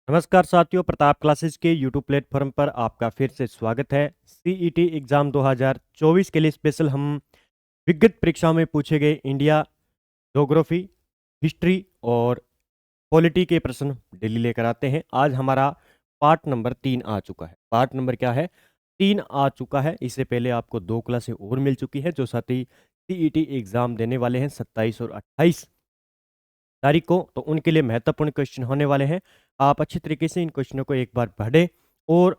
नमस्कार साथियों, प्रताप क्लासेस के यूट्यूब प्लेटफॉर्म पर आपका फिर से स्वागत है। सीईटी एग्ज़ाम 2024 के लिए स्पेशल हम विगत परीक्षाओं में पूछे गए इंडिया, ज्योग्राफी, हिस्ट्री और पॉलिटी के प्रश्न डेली लेकर आते हैं। आज हमारा पार्ट नंबर 3 आ चुका है। पार्ट नंबर क्या है? 3 आ चुका है। इससे पहले आपको 2 क्लासें और मिल चुकी है जो साथी सीईटी एग्ज़ाम देने वाले हैं 27 और 28 तारीख को, तो उनके लिए महत्वपूर्ण क्वेश्चन होने वाले हैं। आप अच्छी तरीके से इन क्वेश्चनों को एक बार पढ़ें और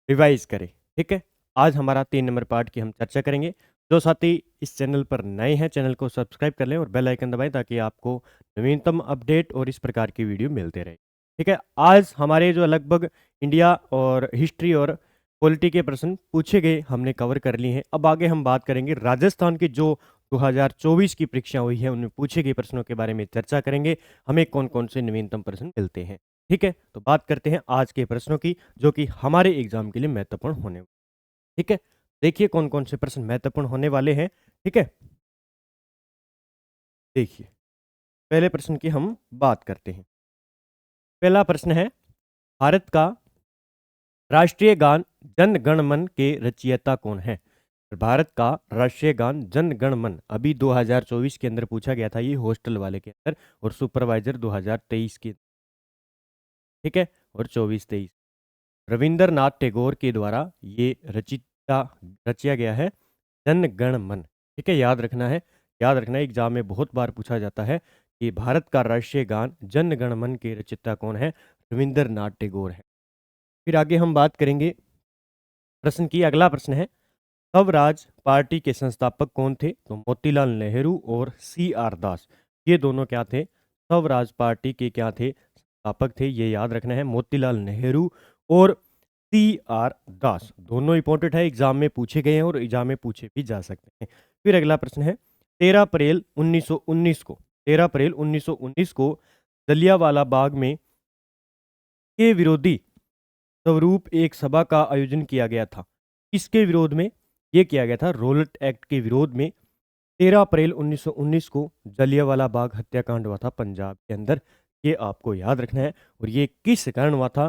रिवाइज करें। ठीक है, आज हमारा 3 नंबर पार्ट की हम चर्चा करेंगे। जो साथी इस चैनल पर नए हैं, चैनल को सब्सक्राइब कर लें और बेल आइकन दबाएं ताकि आपको नवीनतम अपडेट और इस प्रकार की वीडियो मिलते रहे। ठीक है, आज हमारे जो लगभग इंडिया और हिस्ट्री और पॉलिटी के प्रश्न पूछे गए हमने कवर कर लिए हैं। अब आगे हम बात करेंगे राजस्थान की जो 2024 की परीक्षा हुई है उनमें पूछे गए प्रश्नों के बारे में चर्चा करेंगे। हमें कौन कौन से नवीनतम प्रश्न मिलते हैं। ठीक है, तो बात करते हैं आज के प्रश्नों की जो कि हमारे एग्जाम के लिए महत्वपूर्ण होने वाले। ठीक है, देखिए कौन कौन से प्रश्न महत्वपूर्ण होने वाले हैं। ठीक है, देखिए पहले प्रश्न की हम बात करते हैं। पहला प्रश्न है, भारत का राष्ट्रीय गान जन गण मन के रचयिता कौन है? भारत का राष्ट्रीय गान जन गण मन अभी 2024 के अंदर पूछा गया था, ये हॉस्टल वाले के अंदर, और सुपरवाइजर 2023 के। ठीक है, और 24-23 रविंद्रनाथ टैगोर के द्वारा ये रचिया गया है जन गण मन। ठीक है, याद रखना है, याद रखना है, एग्जाम में बहुत बार पूछा जाता है कि भारत का राष्ट्रीय गान जन गण मन के रचयिता कौन है? रविंद्रनाथ टैगोर है। फिर आगे हम बात करेंगे प्रश्न की। अगला प्रश्न है, स्वराज पार्टी के संस्थापक कौन थे? तो मोतीलाल नेहरू और सी आर दास, ये दोनों क्या थे? स्वराज पार्टी के क्या थे? संस्थापक थे। ये याद रखना है, मोतीलाल नेहरू और सी आर दास। दोनों इंपॉर्टेंट है, एग्जाम में पूछे गए हैं और एग्जाम में पूछे भी जा सकते हैं। फिर अगला प्रश्न है, 13 अप्रैल 1919 को 13 अप्रैल 1919 को जलियांवाला बाग में के विरोधी स्वरूप एक सभा का आयोजन किया गया था। किसके विरोध में ये किया गया था? रोलट एक्ट के विरोध में 13 अप्रैल 1919 को जलियांवाला बाग हत्याकांड हुआ था पंजाब के अंदर। ये आपको याद रखना है। और ये किस कारण हुआ था?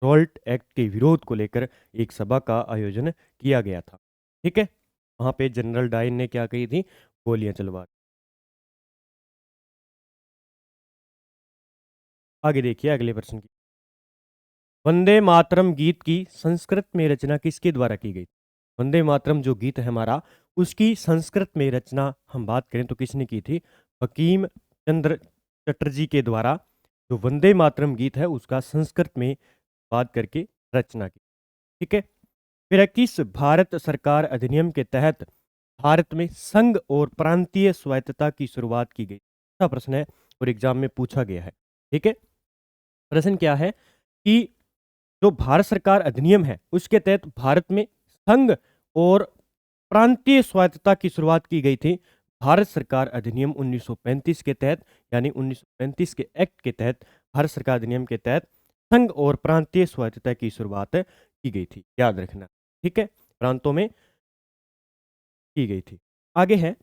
रोलट एक्ट के विरोध को लेकर एक सभा का आयोजन किया गया था। ठीक है, वहां पे जनरल डायर ने क्या कही थी? गोलियां चलवा दी। आगे देखिए अगले प्रश्न की। वंदे मातरम गीत की संस्कृत में रचना किसके द्वारा की गई? वंदे मातरम जो गीत है हमारा, उसकी संस्कृत में रचना हम बात करें तो किसने की थी? बंकिम चंद्र चटर्जी के द्वारा जो वंदे मातरम गीत है उसका संस्कृत में बात करके रचना की। ठीक है, फिर है, किस भारत सरकार अधिनियम के तहत भारत में संघ और प्रांतीय स्वायत्तता की शुरुआत की गई? ऐसा प्रश्न है और एग्जाम में पूछा गया है। ठीक है, प्रश्न क्या है कि जो भारत सरकार अधिनियम है उसके तहत भारत में संघ और प्रांतीय स्वायत्तता की शुरुआत की गई थी। भारत सरकार अधिनियम 1935 के तहत, यानी 1935 के एक्ट के तहत भारत सरकार अधिनियम के तहत संघ और प्रांतीय स्वायत्तता की शुरुआत की गई थी, याद रखना। ठीक है, प्रांतों में की गई थी। आगे है,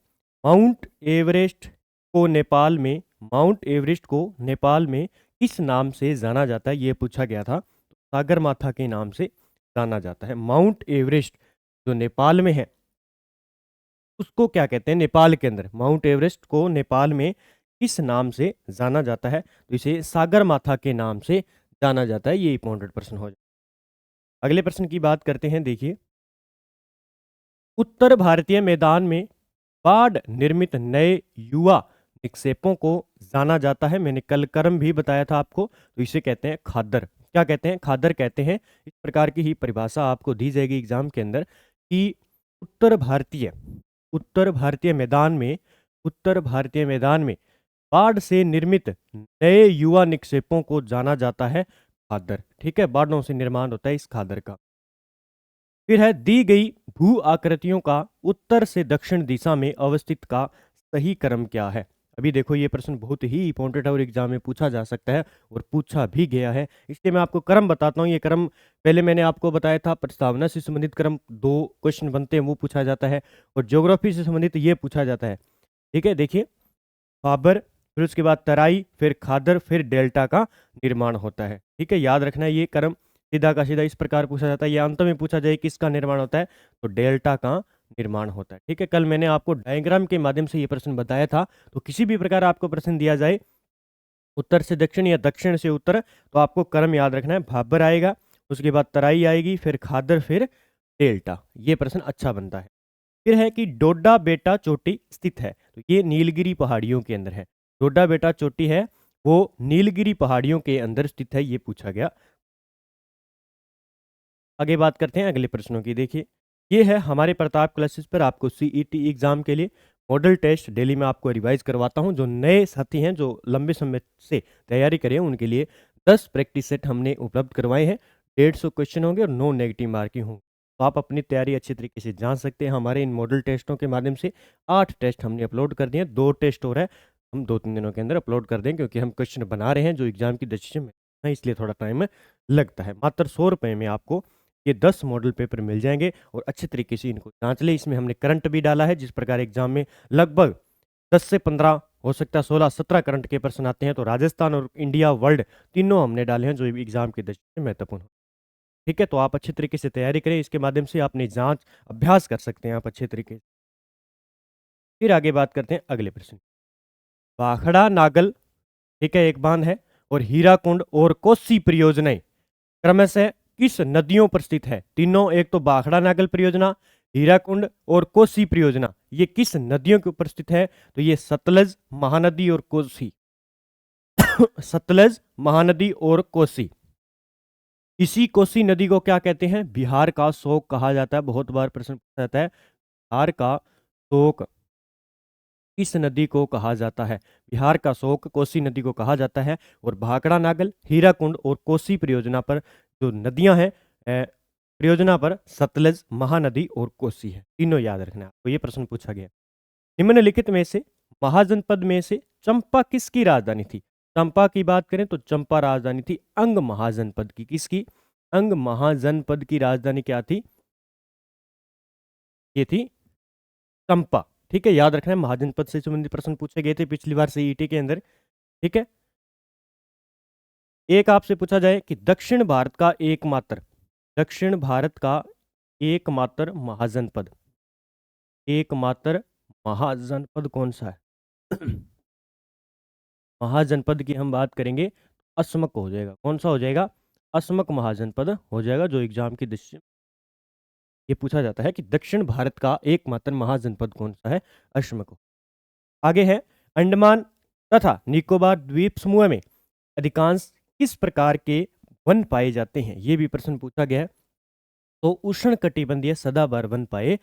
माउंट एवरेस्ट को नेपाल में माउंट एवरेस्ट को नेपाल में किस नाम से जाना जाता है? ये पूछा गया था। सागरमाथा के नाम से जाना जाता है। माउंट एवरेस्ट जो नेपाल में है उसको क्या कहते हैं? नेपाल के अंदर माउंट एवरेस्ट को नेपाल में किस नाम से जाना जाता है? तो इसे सागरमाथा के नाम से जाना जाता है। ये इंपॉर्टेंट प्रश्न हो जाए। अगले प्रश्न की बात करते हैं। देखिए, उत्तर भारतीय मैदान में बाढ़ निर्मित नए युवा निक्षेपों को जाना जाता है। मैंने कल क्रम भी बताया था आपको, तो इसे कहते हैं खादर। क्या कहते हैं? खादर कहते हैं। इस प्रकार की ही परिभाषा आपको दी जाएगी एग्जाम के अंदर कि उत्तर भारतीय उत्तर भारतीय मैदान में उत्तर भारतीय मैदान में बाढ़ से निर्मित नए युवा निक्षेपों को जाना जाता है खादर। ठीक है, बाढ़ों से निर्माण होता है इस खादर का। फिर है, दी गई भू आकृतियों का उत्तर से दक्षिण दिशा में अवस्थित का सही क्रम क्या है? अभी देखो ये प्रश्न बहुत ही इंपॉर्टेंट है और एग्जाम में पूछा जा सकता है और पूछा भी गया है। इसलिए मैं आपको क्रम बताता हूँ। ये क्रम पहले मैंने आपको बताया था, प्रस्तावना से संबंधित क्रम 2 क्वेश्चन बनते हैं वो पूछा जाता है और ज्योग्राफी से संबंधित ये पूछा जाता है। ठीक है, देखिए, बाबर, फिर उसके बाद तराई, फिर खादर, फिर डेल्टा का निर्माण होता है। ठीक है, याद रखना है ये क्रम सीधा का सीधा इस प्रकार पूछा जाता है, या अंत में पूछा जाए किसका निर्माण होता है, तो डेल्टा का निर्माण होता है। ठीक है, कल मैंने आपको डायग्राम के माध्यम से ये प्रश्न बताया था। तो किसी भी प्रकार आपको प्रश्न दिया जाए उत्तर से दक्षिण या दक्षिण से उत्तर, तो आपको क्रम याद रखना है। भाबर आएगा, उसके बाद तराई आएगी, फिर खादर, फिर डेल्टा। ये प्रश्न अच्छा बनता है। फिर है कि डोडा बेटा चोटी स्थित है, तो ये नीलगिरी पहाड़ियों के अंदर है। डोडा बेटा चोटी है वो नीलगिरी पहाड़ियों के अंदर स्थित है, ये पूछा गया। आगे बात करते हैं अगले प्रश्नों की। देखिए, ये है हमारे प्रताप क्लासेस पर आपको सीईटी एग्जाम के लिए मॉडल टेस्ट डेली में आपको रिवाइज करवाता हूं। जो नए साथी हैं जो लंबे समय से तैयारी करें, उनके लिए 10 प्रैक्टिस सेट हमने उपलब्ध करवाए हैं। 150 क्वेश्चन होंगे और 9 नेगेटिव मार्किंग होंगे। तो आप अपनी तैयारी अच्छी तरीके से जान सकते हैं हमारे इन मॉडल टेस्टों के माध्यम से। 8 टेस्ट हमने अपलोड कर दिए हैं, 2 टेस्ट हो रहा है, हम 2-3 दिनों के अंदर अपलोड कर दें, क्योंकि हम क्वेश्चन बना रहे हैं जो एग्जाम की डिसीजन में है, इसलिए थोड़ा टाइम लगता है। मात्र 100 रुपये में आपको ये 10 मॉडल पेपर मिल जाएंगे और अच्छे तरीके से इनको जांच लें। इसमें हमने करंट भी डाला है, जिस प्रकार एग्जाम में लगभग 10 से 15, हो सकता है 16-17 करंट के प्रश्न आते हैं, तो राजस्थान और इंडिया वर्ल्ड तीनों हमने डाले हैं जो एग्जाम की दृष्टि से महत्वपूर्ण हो। ठीक है, तो आप अच्छे तरीके से तैयारी करें, इसके माध्यम से अपनी जांच अभ्यास कर सकते हैं आप अच्छे तरीके से। फिर आगे बात करते हैं अगले प्रश्न। भाखड़ा नागल, ठीक है, एक बांध है, और हीराकुंड और कोसी परियोजनाएं क्रमशः किस नदियों पर स्थित है? तीनों, एक तो भाखड़ा नागल परियोजना, हीराकुंड और कोसी परियोजना, ये किस नदियों के ऊपर स्थित है? तो ये सतलज, महानदी और कोसी। सतलज, महानदी और कोसी। इसी कोसी नदी को क्या कहते हैं? बिहार का शोक कहा जाता है। बहुत बार प्रश्न पूछा जाता है, बिहार का शोक किस नदी को कहा जाता है? बिहार का शोक कोसी नदी को कहा जाता है। और भाखड़ा नागल, हीराकुंड और कोसी परियोजना पर जो नदियां हैं, परियोजना पर सतलज, महानदी और कोसी है। तीनों याद रखना है आपको, ये प्रश्न पूछा गया। निम्नलिखित में से महाजनपद में से चंपा किसकी राजधानी थी? चंपा की बात करें तो चंपा राजधानी थी अंग महाजनपद की। किसकी? अंग महाजनपद की राजधानी क्या थी? ये थी चंपा। ठीक है, याद रखना है, महाजनपद से संबंधित प्रश्न पूछे गए थे पिछली बार सीईटी के अंदर। ठीक है, एक आपसे पूछा जाए कि दक्षिण भारत का एकमात्र महाजनपद, एकमात्र महाजनपद कौन सा है? महाजनपद की हम बात करेंगे, असमक हो जाएगा। कौन सा हो जाएगा? असमक महाजनपद हो जाएगा, जो एग्जाम की दृष्टि ये पूछा जाता है कि दक्षिण भारत का एकमात्र महाजनपद कौन सा है? असमक। आगे है, अंडमान तथा निकोबार द्वीप समूह में अधिकांश किस प्रकार के वन पाए जाते हैं? ये भी प्रश्न पूछा गया है। तो उष्ण कटिबंधीय सदाबहार वन पाए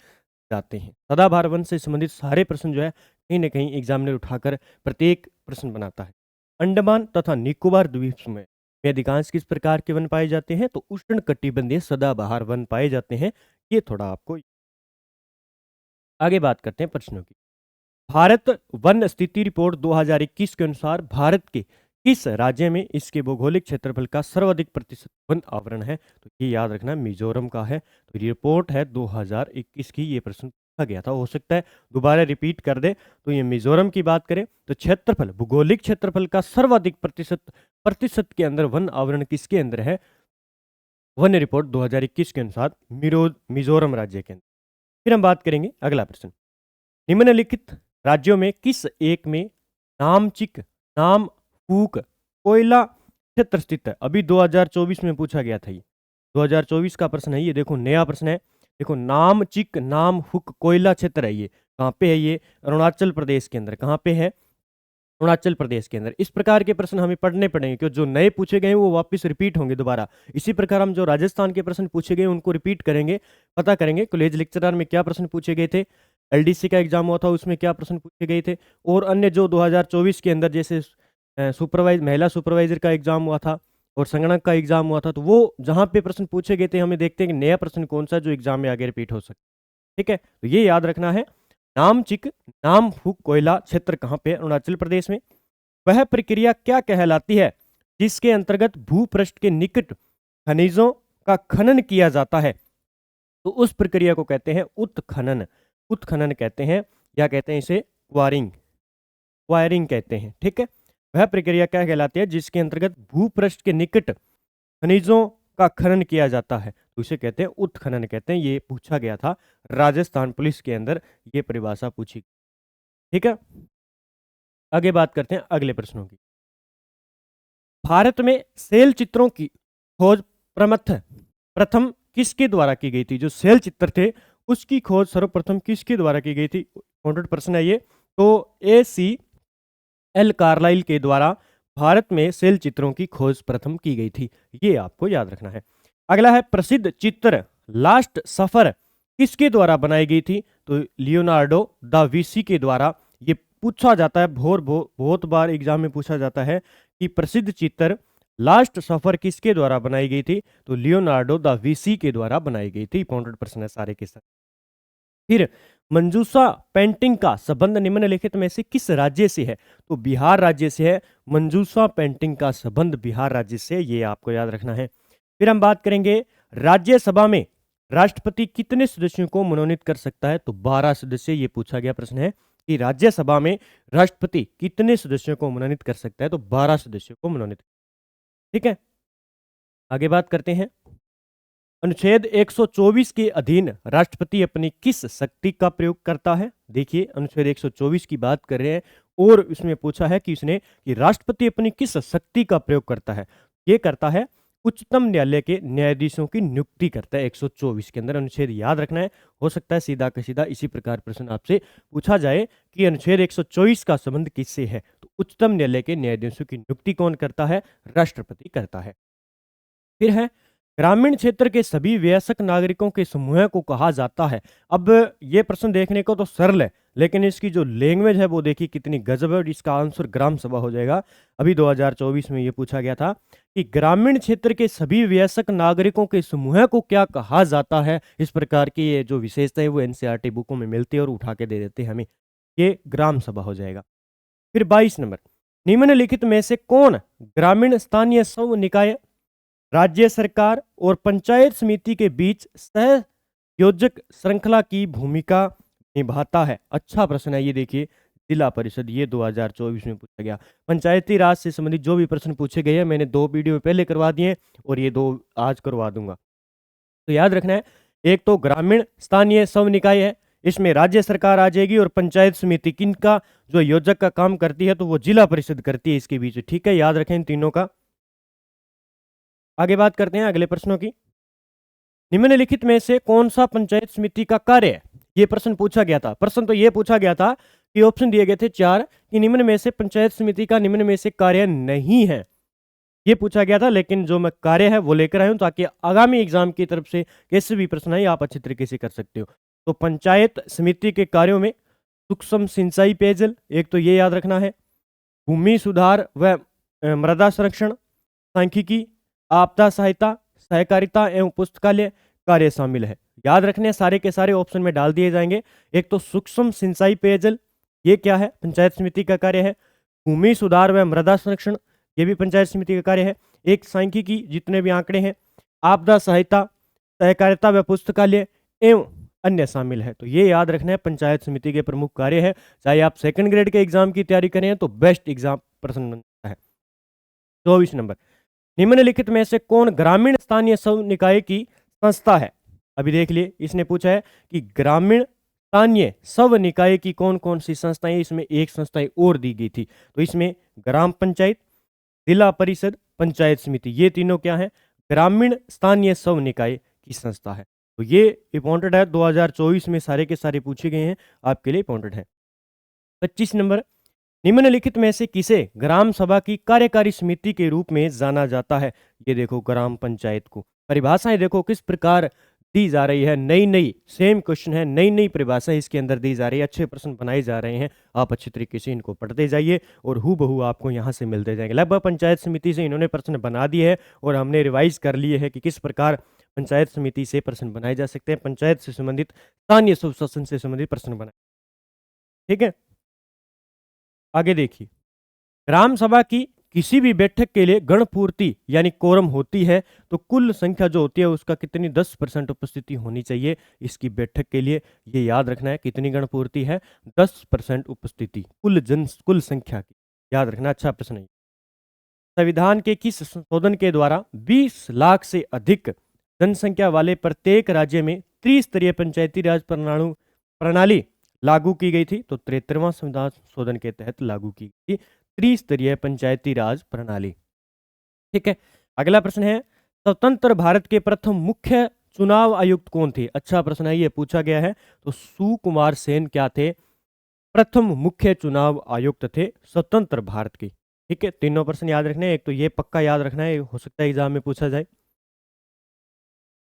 जाते हैं। सदाबहार वन से संबंधित सारे प्रश्न जो है कहीं ना कहीं एग्जामिनर उठाकर प्रत्येक प्रश्न बनाता है। अंडमान तथा निकोबार द्वीप समूह में अधिकांश किस प्रकार के वन पाए जाते हैं? तो उष्ण कटिबंधीय सदाबहार वन पाए जाते हैं। ये थोड़ा आपको आगे बात करते हैं प्रश्नों की। भारत वन स्थिति रिपोर्ट 2021 के अनुसार भारत के किस राज्य में इसके भौगोलिक क्षेत्रफल का सर्वाधिक प्रतिशत वन आवरण है? तो ये याद रखना, मिजोरम का है। तो ये रिपोर्ट है 2021 की, ये प्रश्न पूछा गया था, हो सकता है दोबारा रिपीट कर दे। तो ये मिजोरम की बात करें तो क्षेत्रफल, भौगोलिक क्षेत्रफल का सर्वाधिक प्रतिशत के अंदर वन आवरण किसके अंदर है? वन रिपोर्ट 2021 के अनुसार मिजोरम राज्य के अंदर। फिर हम बात करेंगे अगला प्रश्न। निम्नलिखित राज्यों में किस एक में नामचिक, नामफूक कोयला क्षेत्र स्थित है? अभी 2024 में पूछा गया था ये, 2024 का प्रश्न है ये। देखो, नया प्रश्न है। देखो, नामचिक नामफूक कोयला क्षेत्र है, ये कहाँ पे है? ये अरुणाचल प्रदेश के अंदर। कहाँ पे है? अरुणाचल प्रदेश के अंदर। इस प्रकार के प्रश्न हमें पढ़ने पड़ेंगे, क्योंकि जो नए पूछे गए हैं वो वापस रिपीट होंगे दोबारा। इसी प्रकार हम जो राजस्थान के प्रश्न पूछे गए उनको रिपीट करेंगे, पता करेंगे कॉलेज लेक्चरर में क्या प्रश्न पूछे गए थे, एलडीसी का एग्जाम हुआ था उसमें क्या प्रश्न पूछे गए थे, और अन्य जो 2024 के अंदर जैसे महिला सुपरवाइजर का एग्जाम हुआ था और संगणक का एग्जाम हुआ था, तो वो जहाँ पे प्रश्न पूछे गए थे हमें देखते हैं कि नया प्रश्न कौन सा जो एग्जाम में आगे रिपीट हो सकता है। ठीक है, तो ये याद रखना है। नामचिक नामफूक कोयला क्षेत्र कहाँ पे है? अरुणाचल प्रदेश में। वह प्रक्रिया क्या कहलाती है जिसके अंतर्गत भूपृष्ठ के निकट खनिजों का खनन किया जाता है? तो उस प्रक्रिया को कहते हैं उत्खनन। उत्खनन कहते हैं, या कहते हैं इसे क्वारिंग, क्वायरिंग कहते हैं। ठीक है, वह प्रक्रिया क्या कहलाती है जिसके अंतर्गत भूपृष्ठ के निकट खनिजों का खनन किया जाता है तो उसे कहते हैं उत्खनन कहते हैं। ये पूछा गया था राजस्थान पुलिस के अंदर, ये परिभाषा पूछी। ठीक है, आगे बात करते हैं अगले प्रश्नों की। भारत में सेल चित्रों की खोज प्रथम किसके द्वारा की गई थी? जो सेल चित्र थे उसकी खोज सर्वप्रथम किसके द्वारा की गई थी? इंपॉर्टेंट प्रश्न है ये। तो A.C.L. कार्लाइल के द्वारा भारत में सेल चित्रों की खोज प्रथम की गई थी, ये आपको याद रखना है। अगला है प्रसिद्ध चित्र लास्ट सफर किसके द्वारा बनाई गई थी? तो लियोनार्डो दा विंसी के द्वारा। ये पूछा जाता है, बहुत बार एग्जाम में पूछा जाता है कि प्रसिद्ध चित्र लास्ट सफर किसके द्वारा बनाई गई थी? तो लियोनार्डो दा विंसी के द्वारा बनाई गई थी। इंपॉर्टेंट प्रश्न है सारे के सारे। फिर मंजूषा पेंटिंग का संबंध निम्नलिखित में से किस राज्य से है? तो बिहार राज्य से है। मंजूषा पेंटिंग का संबंध बिहार राज्य से, ये आपको याद रखना है। फिर हम बात करेंगे राज्यसभा में राष्ट्रपति कितने सदस्यों को मनोनीत कर सकता है? तो 12 सदस्य, ये पूछा गया प्रश्न है कि राज्यसभा में राष्ट्रपति कितने सदस्यों को मनोनीत कर सकता है? तो 12 सदस्यों को मनोनीत। ठीक है, आगे बात करते हैं। अनुच्छेद 124 के अधीन राष्ट्रपति अपनी किस शक्ति का प्रयोग करता है? देखिए, अनुच्छेद 124 की बात कर रहे हैं और उसमें पूछा है कि उसने कि राष्ट्रपति अपनी किस शक्ति का प्रयोग करता है? ये करता है उच्चतम न्यायालय के न्यायाधीशों की नियुक्ति करता है। 124 के अंदर अनुच्छेद याद रखना है। हो सकता है सीधा का सीधा इसी प्रकार प्रश्न आपसे पूछा जाए कि अनुच्छेद 124 का संबंध किससे है? तो उच्चतम न्यायालय के न्यायाधीशों की नियुक्ति कौन करता है? राष्ट्रपति करता है। फिर है ग्रामीण क्षेत्र के सभी वयस्क नागरिकों के समूह को कहा जाता है। अब ये प्रश्न देखने को तो सरल है, लेकिन इसकी जो लैंग्वेज है वो देखिए कितनी गजब है, और इसका आंसर ग्राम सभा हो जाएगा। अभी 2024 में ये पूछा गया था कि ग्रामीण क्षेत्र के सभी वयस्क नागरिकों के समूह को क्या कहा जाता है। इस प्रकार की ये जो विशेषता है वो एनसीईआरटी बुकों में मिलती है और उठा के दे देते हैं हमें, ये ग्राम सभा हो जाएगा। फिर 22 नंबर, निम्नलिखित में से कौन ग्रामीण स्थानीय स्व निकाय, राज्य सरकार और पंचायत समिति के बीच सहयोजक श्रृंखला की भूमिका निभाता है? अच्छा प्रश्न है ये। देखिए, जिला परिषद, ये 2024 में पूछा गया। पंचायती राज से संबंधित जो भी प्रश्न पूछे गए हैं मैंने 2 वीडियो में पहले करवा दिए और ये 2 आज करवा दूंगा। तो याद रखना है, एक तो ग्रामीण स्थानीय स्व निकाय है, इसमें राज्य सरकार आ जाएगी, और पंचायत समिति किनका जो योजक का काम करती है तो वो जिला परिषद करती है इसके बीच। ठीक है, याद रखें इन तीनों का। आगे बात करते हैं अगले प्रश्नों की। निम्नलिखित में से कौन सा पंचायत समिति का कार्य है? ये प्रश्न पूछा गया था। प्रश्न तो ये पूछा गया था कि ऑप्शन दिए गए थे 4 कि निम्न में से पंचायत समिति का निम्न में से कार्य नहीं है, ये पूछा गया था। लेकिन जो मैं कार्य है वो लेकर आया हूं ताकि आगामी एग्जाम की तरफ से कैसे भी प्रश्न है आप अच्छी तरीके से कर सकते हो। तो पंचायत समिति के कार्यों में सूक्ष्म सिंचाई पेयजल, एक तो ये याद रखना है, भूमि सुधार व मृदा संरक्षण, सांख्यिकी, आपदा सहायता, सहकारिता एवं पुस्तकालय कार्य शामिल है। याद रखने सारे के सारे ऑप्शन में डाल दिए जाएंगे। एक तो सूक्ष्म सिंचाई पेयजल, ये क्या है? पंचायत समिति का कार्य है। भूमि सुधार व मृदा संरक्षण, ये भी पंचायत समिति का कार्य है। एक सांख्यिकी, जितने भी आंकड़े हैं, आपदा सहायता, सहकारिता व पुस्तकालय एवं अन्य शामिल है। तो ये याद रखना है पंचायत समिति के प्रमुख कार्य है। चाहे आप सेकंड ग्रेड के एग्जाम की तैयारी करें तो बेस्ट एग्जाम प्रश्न बनता है। 24 नंबर, निम्नलिखित में से कौन ग्रामीण स्थानीय स्व निकाय की संस्था है? अभी देख लिए, इसने पूछा है कि ग्रामीण स्थानीय स्व निकाय की कौन कौन सी संस्थाएं। इसमें एक संस्था और दी गई थी, तो इसमें ग्राम पंचायत, जिला परिषद, पंचायत समिति, ये तीनों क्या है? ग्रामीण स्थानीय स्व निकाय की संस्था है। तो ये इंपॉर्टेंट है, 2024 में सारे के सारे पूछे गए हैं, आपके लिए इंपॉर्टेंट है। 25 नंबर, निम्नलिखित में से किसे ग्राम सभा की कार्यकारी समिति के रूप में जाना जाता है? ये देखो, ग्राम पंचायत को परिभाषाएं देखो किस प्रकार दी जा रही है। नई नई सेम क्वेश्चन है, नई नई परिभाषाएं इसके अंदर दी जा रही है, अच्छे प्रश्न बनाए जा रहे हैं। आप अच्छे तरीके से इनको पढ़ते जाइए और हूबहू आपको यहाँ से मिलते जाएंगे। लगभग पंचायत समिति से इन्होंने प्रश्न बना दिए है और हमने रिवाइज कर लिए है कि किस प्रकार पंचायत समिति से प्रश्न बनाए जा सकते हैं। पंचायत से संबंधित, स्थानीय स्वशासन से संबंधित प्रश्न बनाए। ठीक है, आगे देखिए, ग्राम सभा की किसी भी बैठक के लिए गणपूर्ति यानी कोरम होती है तो कुल संख्या जो होती है उसका कितनी 10% उपस्थिति होनी चाहिए इसकी बैठक के लिए। ये याद रखना है, कितनी गणपूर्ति है? 10% उपस्थिति कुल संख्या की। याद रखना, अच्छा प्रश्न है। संविधान के किस संशोधन के द्वारा 20 लाख से अधिक जनसंख्या वाले प्रत्येक राज्य में त्रिस्तरीय पंचायती राज प्रणाली लागू की गई थी? तो 73वां संविधान संशोधन के तहत लागू की गई थी त्रिस्तरीय पंचायती राज प्रणाली। ठीक है, अगला प्रश्न है, स्वतंत्र भारत के प्रथम मुख्य चुनाव आयुक्त कौन थे? अच्छा प्रश्न है, ये पूछा गया है। तो सुकुमार सेन क्या थे? प्रथम मुख्य चुनाव आयुक्त थे स्वतंत्र भारत के। ठीक है, तीनों प्रश्न याद रखने हैं, एक तो ये पक्का याद रखना है, हो सकता है एग्जाम में पूछा जाए।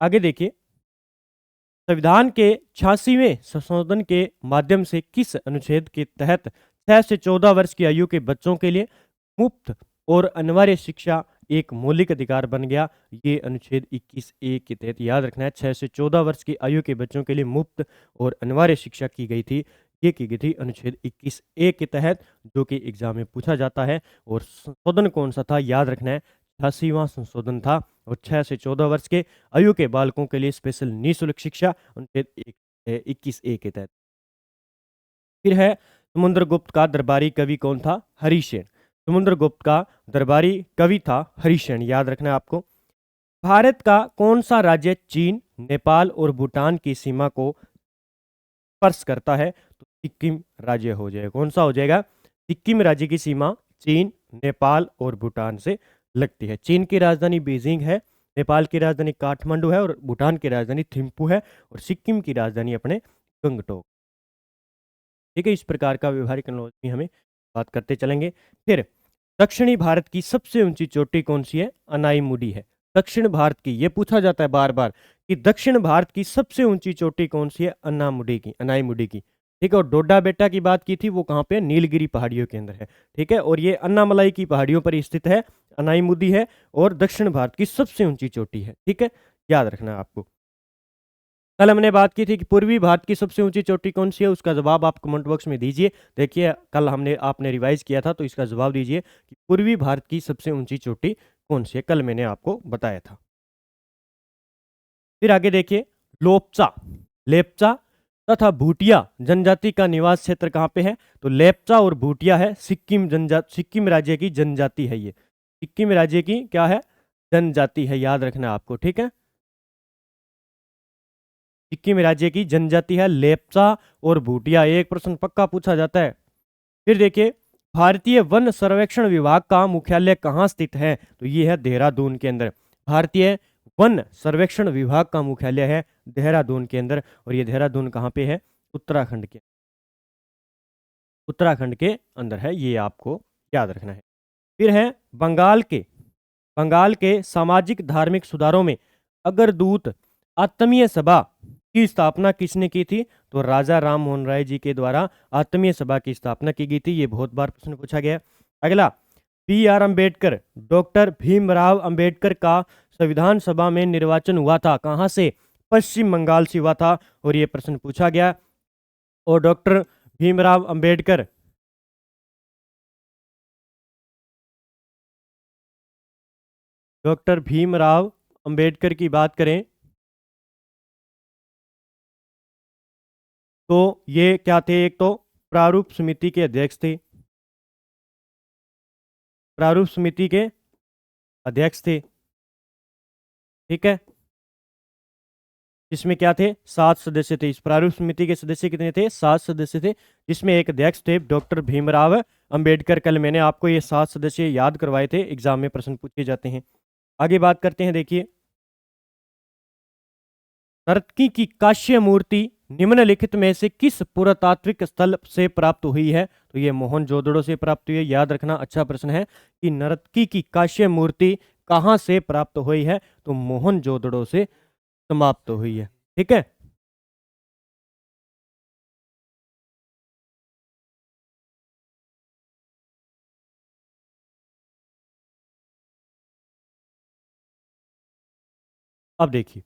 आगे देखिए, संविधान के 86वें संशोधन के माध्यम से किस अनुच्छेद के तहत 6 से 14 वर्ष की आयु के बच्चों के लिए मुफ्त और अनिवार्य शिक्षा एक मौलिक अधिकार बन गया? ये अनुच्छेद 21A के तहत याद रखना है। 6 से 14 वर्ष की आयु के बच्चों के लिए मुफ्त और अनिवार्य शिक्षा की गई थी। ये की गई थी अनुच्छेद 21A के तहत, जो कि एग्जाम में पूछा जाता है। और संशोधन कौन सा था? याद रखना है, 86वां संशोधन था। और 6 से 14 वर्ष के आयु के बालकों के लिए स्पेशल निःशुल्क शिक्षा अनुच्छेद 21A के तहत। फिर है, समुद्रगुप्त का दरबारी कवि कौन था? हरिसेन। समुद्रगुप्त का दरबारी कवि था हरिसेन, याद रखना है आपको। भारत का कौन सा राज्य चीन, नेपाल और भूटान की सीमा को स्पर्श करता है? तो सिक्किम राज्य हो जाएगा। कौन सा हो जाएगा? सिक्किम राज्य की सीमा चीन, नेपाल और भूटान से लगती है। चीन की राजधानी बीजिंग है, नेपाल की राजधानी काठमांडू है और भूटान की राजधानी थिम्पू है और सिक्किम की राजधानी अपने गंगटोक। ठीक है, इस प्रकार का व्यवहारिक नॉलेज भी हमें बात करते चलेंगे। फिर दक्षिणी भारत की सबसे ऊंची चोटी कौन सी है? अनाईमुडी है। दक्षिण भारत की, ये पूछा जाता है बार बार कि दक्षिण भारत की सबसे ऊंची चोटी कौन सी है? अनाईमुडी की। ठीक है, और डोडा बेटा की बात की थी, वो कहाँ पे? नीलगिरी पहाड़ियों के अंदर है। ठीक है, और ये अन्नामलाई की पहाड़ियों पर स्थित है, अनाईमुडी है और दक्षिण भारत की सबसे ऊंची चोटी है। ठीक है, याद रखना है आपको। कल हमने बात की थी कि पूर्वी भारत की सबसे ऊंची चोटी कौन सी है, उसका जवाब आप कमेंट बॉक्स में दीजिए। देखिए, कल आपने रिवाइज किया था, तो इसका जवाब दीजिए कि पूर्वी भारत की सबसे ऊंची चोटी कौन सी है, कल मैंने आपको बताया था। फिर आगे देखिए, लेप्चा तथा भूटिया जनजाति का निवास क्षेत्र कहाँ पे है? तो लेप्चा और भूटिया है सिक्किम राज्य की जनजाति है। ये सिक्किम राज्य की क्या है? जनजाति है, याद रखना आपको। ठीक है, सिक्किम राज्य की जनजाति है लेप्चा और भूटिया। एक प्रश्न पक्का पूछा जाता है। फिर देखिए, भारतीय वन सर्वेक्षण विभाग का मुख्यालय कहाँ स्थित है? तो ये है देहरादून के अंदर। भारतीय वन सर्वेक्षण विभाग का मुख्यालय है देहरादून के अंदर, और ये देहरादून कहाँ पे है? उत्तराखंड के अंदर है, ये आपको याद रखना है। फिर है, बंगाल के सामाजिक धार्मिक सुधारों में अग्रदूत आत्मीय सभा की स्थापना किसने की थी? तो राजा राम मोहन राय जी के द्वारा आत्मीय सभा की स्थापना की गई थी। ये बहुत बार प्रश्न पूछा गया। अगला, BR अम्बेडकर, डॉक्टर भीमराव अंबेडकर का संविधान सभा में निर्वाचन हुआ था, कहां से? पश्चिम बंगाल से हुआ था, और ये प्रश्न पूछा गया। और डॉक्टर भीमराव अंबेडकर की बात करें तो ये क्या थे? एक तो प्रारूप समिति के अध्यक्ष थे, ठीक है, इसमें क्या थे? 7 सदस्य थे। इस प्रारूप समिति के सदस्य कितने थे? 7 सदस्य थे, जिसमें एक अध्यक्ष थे डॉक्टर भीमराव अंबेडकर। कल मैंने आपको ये 7 सदस्य याद करवाए थे, एग्जाम में प्रश्न पूछे जाते हैं। आगे बात करते हैं, देखिए, नर्तकी की कांस्य मूर्ति निम्नलिखित में से किस पुरातात्विक स्थल से प्राप्त हुई है? तो ये मोहनजोदड़ो से प्राप्त हुई है, याद रखना। अच्छा प्रश्न है कि नर्तकी की कांस्य मूर्ति कहाँ से प्राप्त हुई है? तो मोहनजोदड़ो से समाप्त हुई है। ठीक है, अब देखिए,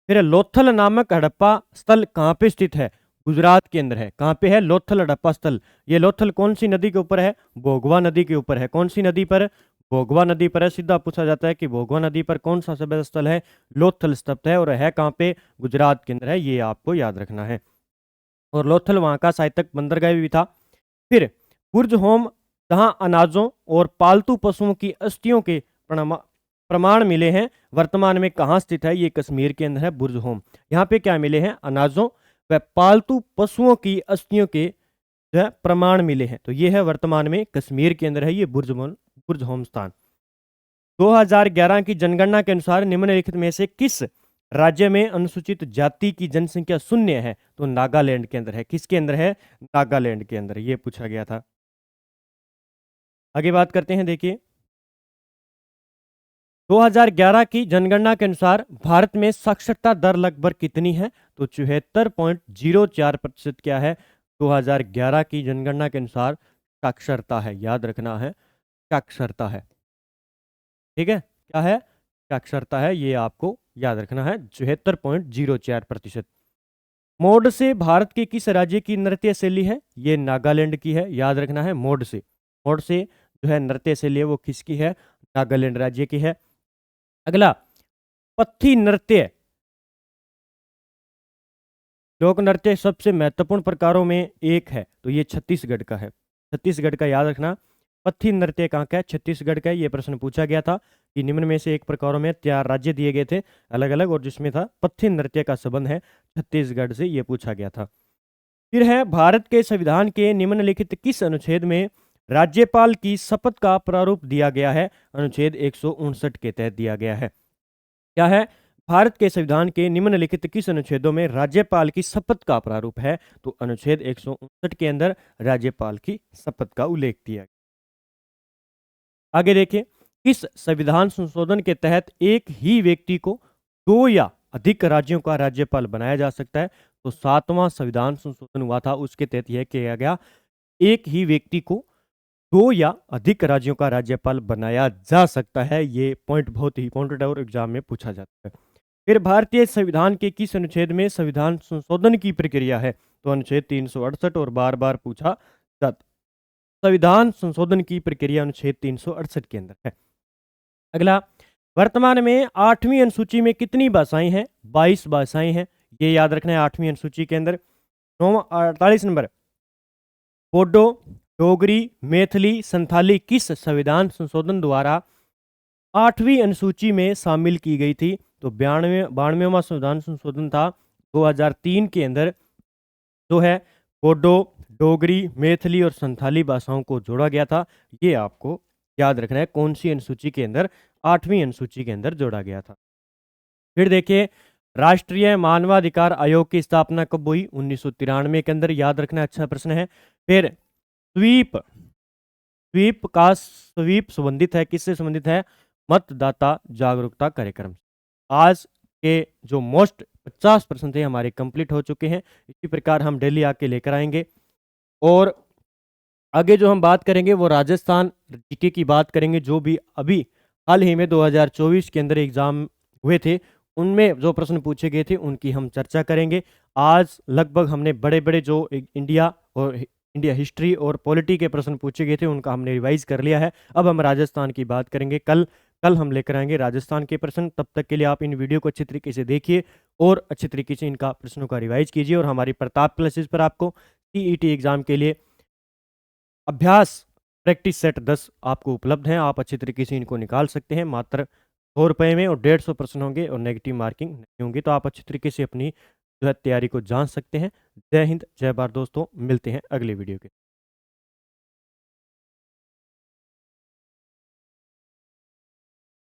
फिर लोथल नामक हड़प्पा स्थल कहाँ पे स्थित है? गुजरात के अंदर है। कहाँ पे है? लोथल हड़प्पा स्थल। ये लोथल कौन सी नदी के ऊपर है? भोगवा नदी के ऊपर है। कौन सी नदी पर? भोगवा नदी पर है। सीधा पूछा जाता है कि भोगवा नदी पर कौन सा सभ्यता स्थल है? लोथल स्थल है, और है कहाँ पे? गुजरात के अंदर है, ये आपको याद रखना है। और लोथल वहाँ का साहित्यिक बंदरगाह भी था। फिर बुर्ज होम जहां अनाजों और पालतू पशुओं की अस्थियों के प्रमाण मिले हैं, वर्तमान में कहाँ स्थित है? ये कश्मीर के अंदर है, बुर्ज होम। यहाँ पे क्या मिले हैं? अनाजों व पालतू पशुओं की अस्थियों के जो है प्रमाण मिले हैं। तो ये है वर्तमान में कश्मीर के अंदर है, ये बुर्ज होम स्थान। 2011 की जनगणना के अनुसार निम्नलिखित में से किस राज्य में अनुसूचित जाति की जनसंख्या शून्य है? तो नागालैंड के अंदर है। किसके अंदर है? नागालैंड के अंदर। ये पूछा गया था। आगे बात करते हैं, देखिए 2011 की जनगणना के अनुसार भारत में साक्षरता दर लगभग कितनी है? तो 74.04% क्या है? 2011 की जनगणना के अनुसार साक्षरता है, याद रखना है, साक्षरता है। ठीक है, क्या है? साक्षरता है, ये आपको याद रखना है, 74.04%। मोड से भारत के किस राज्य की नृत्य शैली है? ये नागालैंड की है, याद रखना है। मोड से जो है नृत्य शैली है वो किसकी है? नागालैंड राज्य की है। अगला, पत्थी नृत्य लोक नृत्य सबसे महत्वपूर्ण प्रकारों में एक है, तो ये छत्तीसगढ़ का है। छत्तीसगढ़ का याद रखना। पत्थी नृत्य कहाँ का है? छत्तीसगढ़ का है। ये प्रश्न पूछा गया था कि निम्न में से एक प्रकारों में 4 राज्य दिए गए थे अलग अलग, और जिसमें था पत्थी नृत्य का संबंध है छत्तीसगढ़ से, ये पूछा गया था। फिर है, भारत के संविधान के निम्नलिखित किस अनुच्छेद में राज्यपाल की शपथ का प्रारूप दिया गया है? अनुच्छेद 159 के तहत दिया गया है। क्या है? भारत के संविधान के निम्नलिखित किस अनुच्छेदों में राज्यपाल की शपथ का प्रारूप है? तो अनुच्छेद 159 के अंदर राज्यपाल की शपथ का उल्लेख किया गया। आगे देखिए, किस संविधान संशोधन के तहत एक ही व्यक्ति को 2 या अधिक राज्यों का राज्यपाल बनाया जा सकता है? तो 7वां संविधान संशोधन हुआ था, उसके तहत यह किया गया, एक ही व्यक्ति को 2 या अधिक राज्यों का राज्यपाल बनाया जा सकता है। ये पॉइंट बहुत ही इंपॉर्टेंट है और एग्जाम में पूछा जाता है। फिर भारतीय संविधान के किस अनुच्छेद में संविधान संशोधन की प्रक्रिया है? तो अनुच्छेद 368, और बार बार पूछा जाता, संविधान संशोधन की प्रक्रिया अनुच्छेद 368 के अंदर है। अगला, वर्तमान में 8वीं अनुसूची में कितनी भाषाएं हैं? 22 भाषाएं हैं, ये याद रखना है 8वीं अनुसूची के अंदर। 48 नंबर, बोडो, डोगरी, मैथिली, संथाली किस संविधान संशोधन द्वारा 8वीं अनुसूची में शामिल की गई थी? तो 92वां संविधान संशोधन था 2003 के अंदर, जो है बोडो, डोगरी, मैथिली और संथाली भाषाओं को जोड़ा गया था। ये आपको याद रखना है, कौन सी अनुसूची के अंदर? 8वीं अनुसूची के अंदर जोड़ा गया था। फिर देखिए, राष्ट्रीय मानवाधिकार आयोग की स्थापना कब हुई? 1993 के अंदर, याद रखना, अच्छा प्रश्न है। फिर स्वीप संबंधित है, किससे संबंधित है? मतदाता जागरूकता कार्यक्रम। आज के जो मोस्ट 50 प्रश्न थे हमारे कंप्लीट हो चुके हैं। इसी प्रकार हम डेली आके लेकर आएंगे, और आगे जो हम बात करेंगे वो राजस्थान जीके की बात करेंगे, जो भी अभी हाल ही में 2024 के अंदर एग्जाम हुए थे, उनमें जो प्रश्न पूछे गए थे उनकी हम चर्चा करेंगे। आज लगभग हमने बड़े बड़े जो इंडिया हिस्ट्री और पॉलिटी के प्रश्न पूछे गए थे उनका हमने रिवाइज कर लिया है। अब हम राजस्थान की बात करेंगे, कल हम लेकर आएंगे राजस्थान के प्रश्न। तब तक के लिए आप इन वीडियो को अच्छी तरीके से देखिए और अच्छी तरीके से इनका प्रश्नों का रिवाइज कीजिए। और हमारी प्रताप क्लासेस पर आपको सीईटी एग्जाम के लिए अभ्यास प्रैक्टिस सेट 10 आपको उपलब्ध हैं, आप अच्छी तरीके से इनको निकाल सकते हैं। मात्र 100 रुपये में, और 150 प्रश्न होंगे और नेगेटिव मार्किंग नहीं होंगी, तो आप अच्छी तरीके से अपनी जो है तैयारी को जान सकते हैं। जय हिंद, जय भारत दोस्तों, मिलते हैं अगले वीडियो के।